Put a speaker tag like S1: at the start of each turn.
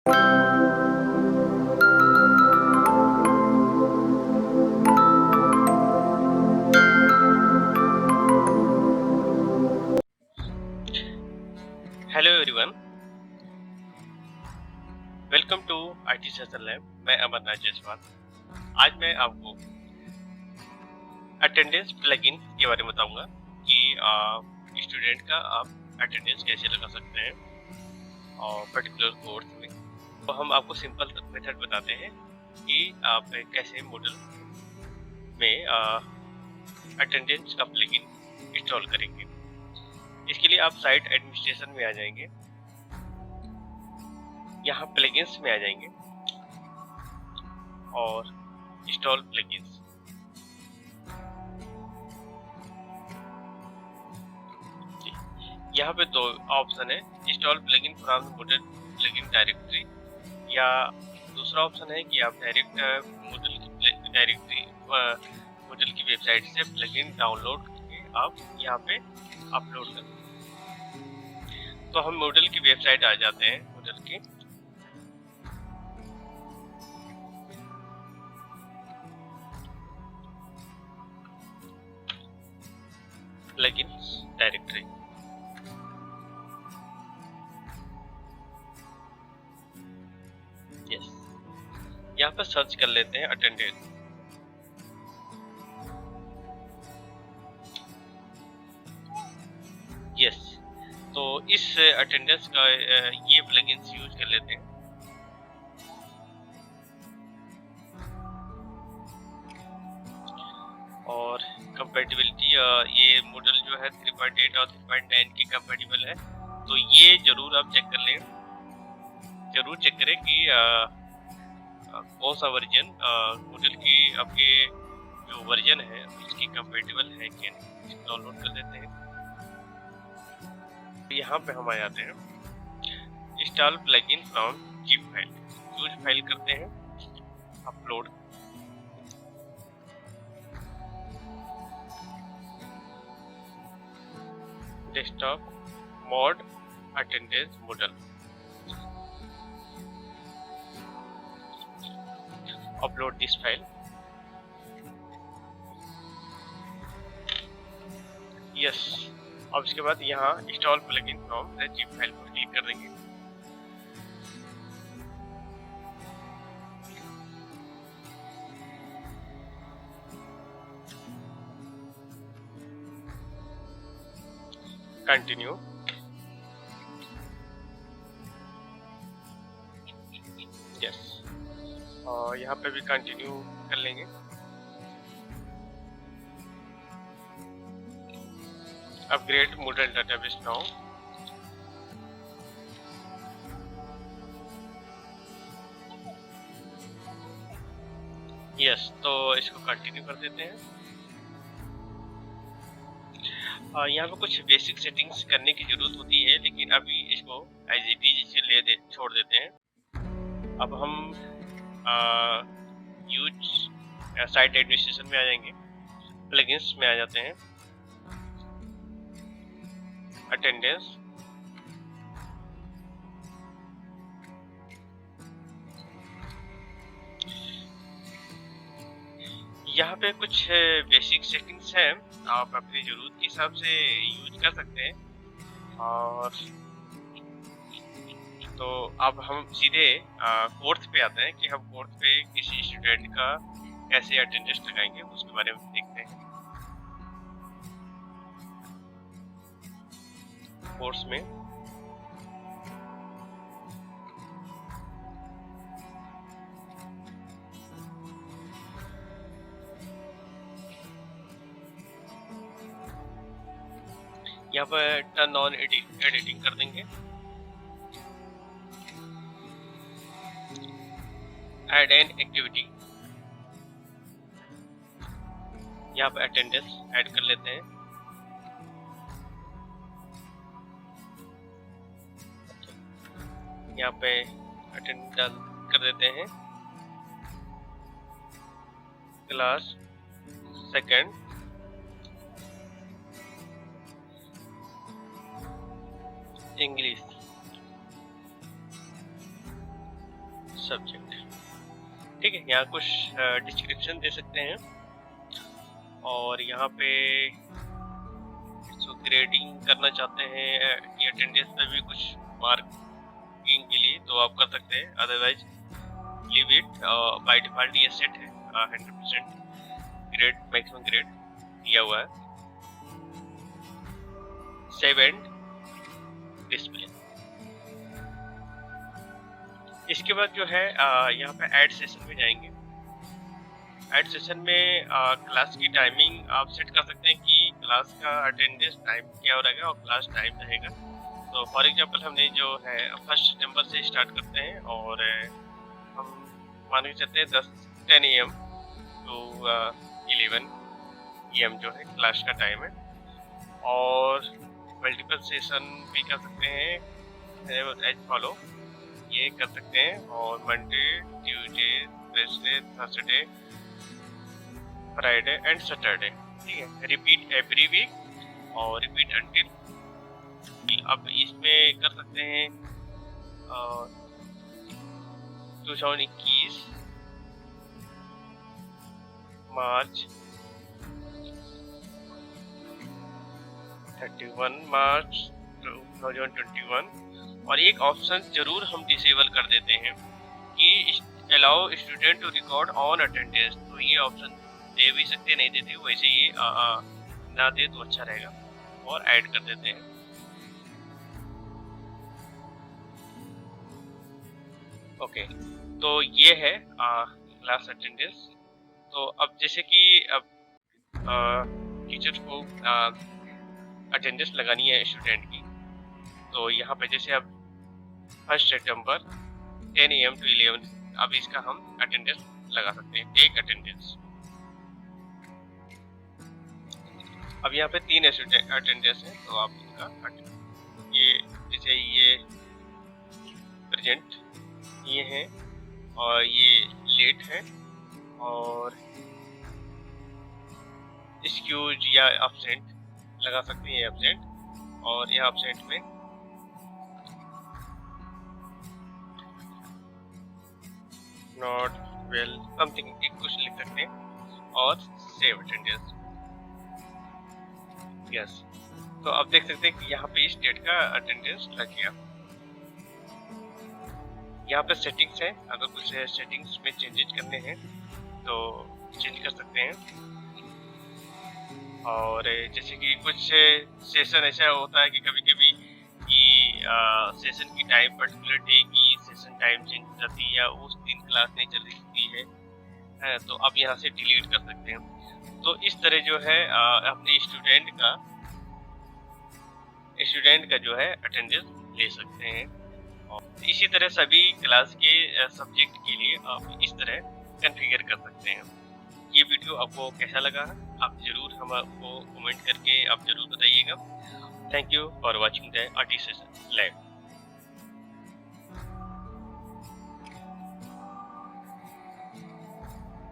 S1: Hello everyone, welcome to IT session lab. मैं अमरनाथ जायसवाल। आज मैं आपको अटेंडेंस प्लगइन के बारे में बताऊंगा कि स्टूडेंट का आप अटेंडेंस कैसे लगा सकते हैं और पर्टिकुलर कोर्स में। तो हम आपको सिंपल मेथड बताते हैं कि आप कैसे मूडल में अटेंडेंस का प्लगइन इंस्टॉल करेंगे। इसके लिए आप साइट एडमिनिस्ट्रेशन में आ जाएंगे, यहाँ प्लगइन्स में आ जाएंगे और इंस्टॉल प्लगइन्स। यहाँ पे दो ऑप्शन है, install plugin from Moodle plugin directory, या दूसरा ऑप्शन है कि आप डायरेक्ट मूडल की डायरेक्टरी मूडल की वेबसाइट से प्लगइन डाउनलोड करके आप यहाँ पे अपलोड कर। तो हम मूडल की वेबसाइट आ जाते हैं, मूडल की प्लगइन डायरेक्टरी। यस, यहाँ पर सर्च कर लेते हैं अटेंडेंस। यस, तो इस अटेंडेंस का ये प्लगइन्स यूज कर लेते हैं। और कंपैटिबिलिटी, ये मॉडल जो है 3.8 और 3.9 की कंपैटिबल है, तो ये जरूर आप चेक कर लें। जरूर चेक करें कि कौन सा वर्जन मॉडल की आपके जो वर्जन है उसकी कंपैटिबल है कि नहीं। डाउनलोड कर लेते हैं। यहाँ पे हम आ जाते हैं, install plugin from zip file. Use file करते हैं, upload. Desktop mode attendance model, upload this file. Yes, अब इसके बाद यहाँ install plugin from the zip file पर क्लिक कर देंगे। कंटिन्यू। यस, और यहाँ पे भी कंटिन्यू कर लेंगे। Upgrade model database now. Yes, तो इसको कंटिन्यू कर देते हैं। यहाँ पे कुछ बेसिक सेटिंग्स करने की जरूरत होती है, लेकिन अभी इसको एज इट इज छोड़ देते हैं। अब हम यूज साइट एडमिनिस्ट्रेशन में आ जाएंगे, प्लगइन्स में आ जाते हैं, अटेंडेंस। यहाँ पे कुछ बेसिक सेटिंग्स हैं, आप अपनी जरूरत के हिसाब से यूज कर सकते हैं। और तो अब हम सीधे कोर्स पे आते हैं कि हम कोर्स पे किसी स्टूडेंट का कैसे अटेंडेंस लगाएंगे, उसके बारे में देखते हैं। कोर्स में यहाँ पर टर्न ऑन एडिटिंग कर देंगे। ऐड एन एक्टिविटी, यहाँ पे अटेंडेंस ऐड कर लेते हैं। यहाँ पे अटेंडेंस कर देते हैं, क्लास सेकंड इंग्लिश। सब्जेक्ट। ठीक है, यहाँ कुछ डिस्क्रिप्शन दे सकते हैं और यहाँ पे जो ग्रेडिंग करना चाहते हैं कि अटेंडेंस पे भी कुछ मार्किंग के लिए तो आप कर सकते हैं, otherwise leave it. By default ये सेट है 100% ग्रेड, मैक्सिमम ग्रेड दिया हुआ है। Save and display. इसके बाद जो है यहाँ पे ऐड सेशन में जाएंगे। ऐड सेशन में क्लास की टाइमिंग आप सेट कर सकते हैं कि क्लास का अटेंडेंस टाइम क्या रहेगा और क्लास टाइम रहेगा। तो फॉर एग्जांपल हमने जो है 1 सितंबर से स्टार्ट करते हैं और हम मान के चलते हैं 10 AM टू 11 AM जो है क्लास का टाइम है। और मल्टीपल सेशन भी कर सकते हैं एज फॉलो, ये कर सकते हैं। और Monday, Tuesday, Wednesday, Thursday, Friday and Saturday. ठीक है, रिपीट एवरी वीक और रिपीट अंटिल। अब इसमें कर सकते हैं 2021 मार्च, 31 मार्च 2021। और एक ऑप्शन जरूर हम डिसेबल कर देते हैं कि allow student to record on attendance. तो ये ऑप्शन दे भी सकते, नहीं देते, वैसे ये ना दे तो अच्छा रहेगा और ऐड कर देते हैं। ओके, तो ये है क्लास अटेंडेंस। तो अब जैसे कि अब टीचर को अटेंडेंस लगानी है स्टूडेंट की, तो यहाँ पे जैसे अब 1 सितंबर 10 AM टू 11, अब इसका हम अटेंडेंस लगा सकते हैं, टेक अटेंडेंस। अब यहाँ पे 3 अटेंडेंस है, तो आप इनका ये जैसे ये प्रेजेंट ये है और ये लेट है और एक्सक्यूज या एब्सेंट लगा सकते हैं, एब्सेंट। और यह एब्सेंट में नॉट वेल समथिंग कुछ लिख सकते हैं और सेव अटेंडेंस। यस, तो अब देख सकते हैं कि यहाँ पे इस डेट का अटेंडेंस लग गया। यहाँ पे सेटिंग्स है, अगर कुछ सेटिंग्स में चेंजेस करने हैं तो चेंज कर सकते हैं। और जैसे कि कुछ सेशन ऐसा होता है कि कभी कभी कि सेशन की टाइम पर्टिकुलर डे की सेशन टाइम चेंज हो जाती है या उस दिन क्लास नहीं चल रही है, तो आप यहाँ से डिलीट कर सकते हैं। तो इस तरह जो है अपने स्टूडेंट का जो है अटेंडेंस ले सकते हैं। और इसी तरह सभी क्लास के सब्जेक्ट के लिए आप इस तरह कॉन्फ़िगर कर सकते हैं। ये वीडियो आपको कैसा लगा आप जरूर हमको कमेंट करके आप जरूर बताइएगा। Thank you for watching the artist lab.